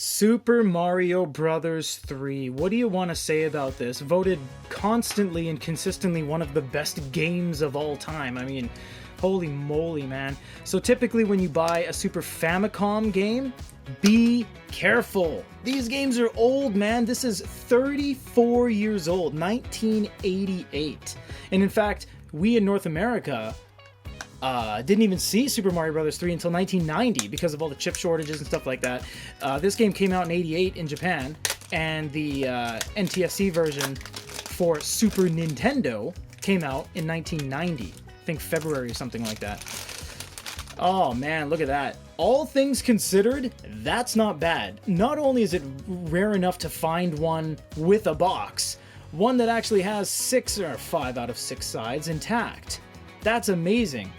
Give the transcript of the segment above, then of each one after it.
Super Mario Brothers 3. What do you want to say about this? Voted constantly and consistently one of the best games of all time. I mean, holy moly, man. So typically when you buy a Super Famicom game, be careful. These games are old, man. This is 34 years old, 1988. And in fact, we in North America didn't even see Super Mario Bros. 3 until 1990 because of all the chip shortages and stuff like that. This game came out in 88 in Japan, and the NTSC version for Super Nintendo came out in 1990. I think February or something like that. Oh man, look at that. All things considered, that's not bad. Not only is it rare enough to find one with a box, one that actually has 6 or 5 out of 6 sides intact. That's amazing.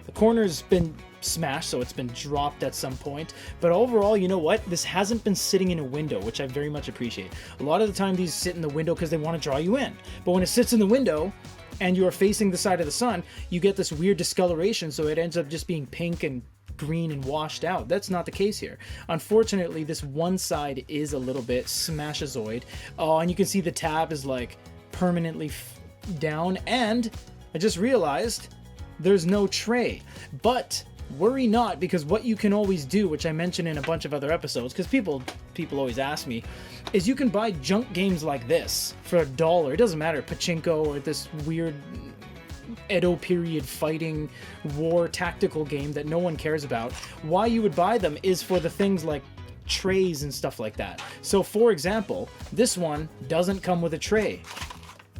The corner's been smashed, so it's been dropped at some point. But overall, you know what? This hasn't been sitting in a window, which I very much appreciate. A lot of the time, these sit in the window because they want to draw you in. But when it sits in the window and you are facing the side of the sun, you get this weird discoloration, so it ends up just being pink and green and washed out. That's not the case here. Unfortunately, this one side is a little bit smashazoid. Oh, and you can see the tab is like permanently down, and I just realized there's no tray. But worry not, because what you can always do, which I mentioned in a bunch of other episodes, because people always ask me, is you can buy junk games like this for $1. It doesn't matter, pachinko or this weird Edo period fighting war tactical game that no one cares about. Why you would buy them is for the things like trays and stuff like that. So for example, this one doesn't come with a tray.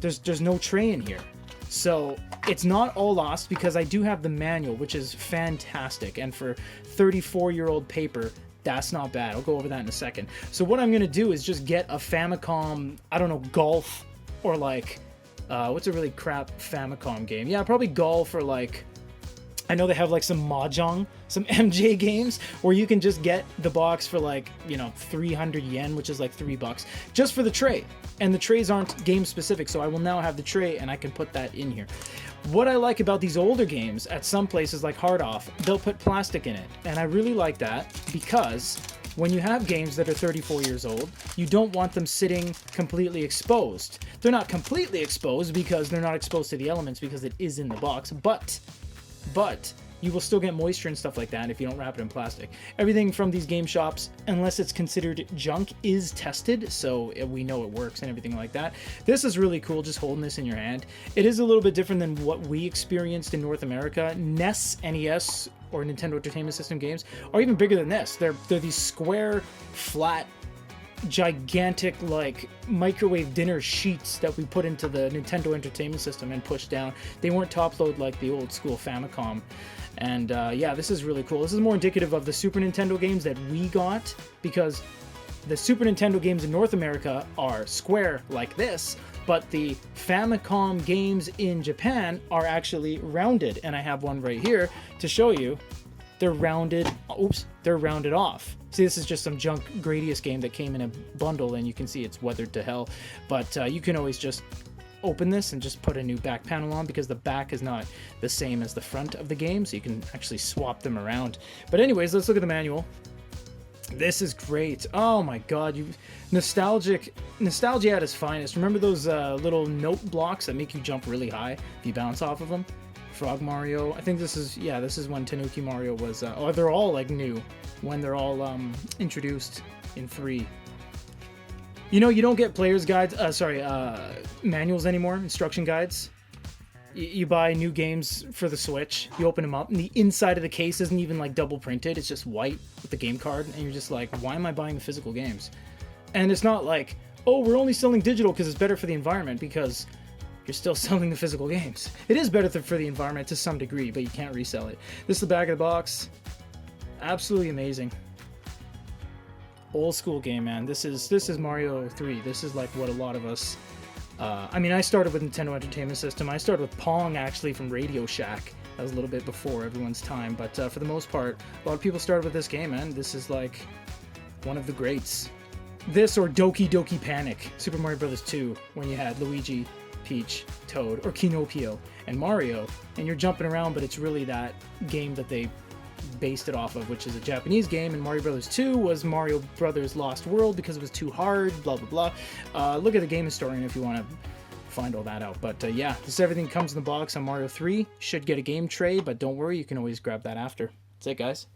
There's no tray in here. So it's not all lost, because I do have the manual, which is fantastic. And for 34-year-old paper, that's not bad. I'll go over that in a second. So what I'm going to do is just get a Famicom, I don't know, Golf, or like, what's a really crap Famicom game? Yeah, probably Golf, or like, I know they have like some Mahjong, some MJ games, where you can just get the box for like, 300 yen, which is like $3, just for the tray. And the trays aren't game specific, so I will now have the tray and I can put that in here. What I like about these older games, at some places like Hard Off, they'll put plastic in it. And I really like that, because when you have games that are 34 years old, you don't want them sitting completely exposed. They're not completely exposed because they're not exposed to the elements, because it is in the box, but you will still get moisture and stuff like that if you don't wrap it in plastic. Everything from these game shops, unless it's considered junk, is tested, so we know it works and everything like that. This is really cool, just holding this in your hand. It is a little bit different than what we experienced in North America. NES, or Nintendo Entertainment System games, are even bigger than this. They're these square, flat, gigantic like microwave dinner sheets that we put into the Nintendo Entertainment System and push down. They weren't top load like the old school Famicom. And yeah, this is really cool. This is more indicative of the Super Nintendo games that we got, because the Super Nintendo games in North America are square like this, but the Famicom games in Japan are actually rounded. And I have one right here to show you. They're rounded. Oops, they're rounded off. See, this is just some junk Gradius game that came in a bundle, and you can see it's weathered to hell. But you can always just open this and just put a new back panel on, because the back is not the same as the front of the game, so you can actually swap them around. But anyways, let's look at the manual. This is great. Oh my god, nostalgia at its finest. Remember those little note blocks that make you jump really high if you bounce off of them? Frog Mario. I think this is when Tanuki Mario was, or they're all like new, when they're all introduced in 3. You don't get player's guides, manuals anymore, instruction guides. You buy new games for the Switch, you open them up, and the inside of the case isn't even like double printed, it's just white with the game card, and you're just like, why am I buying the physical games? And it's not like, oh, we're only selling digital because it's better for the environment, because you're still selling the physical games. It is better for the environment to some degree, but you can't resell it. This is the back of the box. Absolutely amazing. Old school game, man. This is Mario 3. This is like what a lot of us... I mean, I started with Nintendo Entertainment System. I started with Pong, actually, from Radio Shack. That was a little bit before everyone's time, but for the most part, a lot of people started with this game, man. This is like one of the greats. This or Doki Doki Panic, Super Mario Bros. 2, when you had Luigi, Peach, Toad, or Kinopio, and Mario, and you're jumping around, but it's really that game that they based it off of, which is a Japanese game, and Mario Brothers 2 was Mario Brothers Lost World because it was too hard, blah, blah, blah. Look at the game historian if you want to find all that out. But yeah, this is everything comes in the box on Mario 3. Should get a game tray, but don't worry, you can always grab that after. That's it, guys.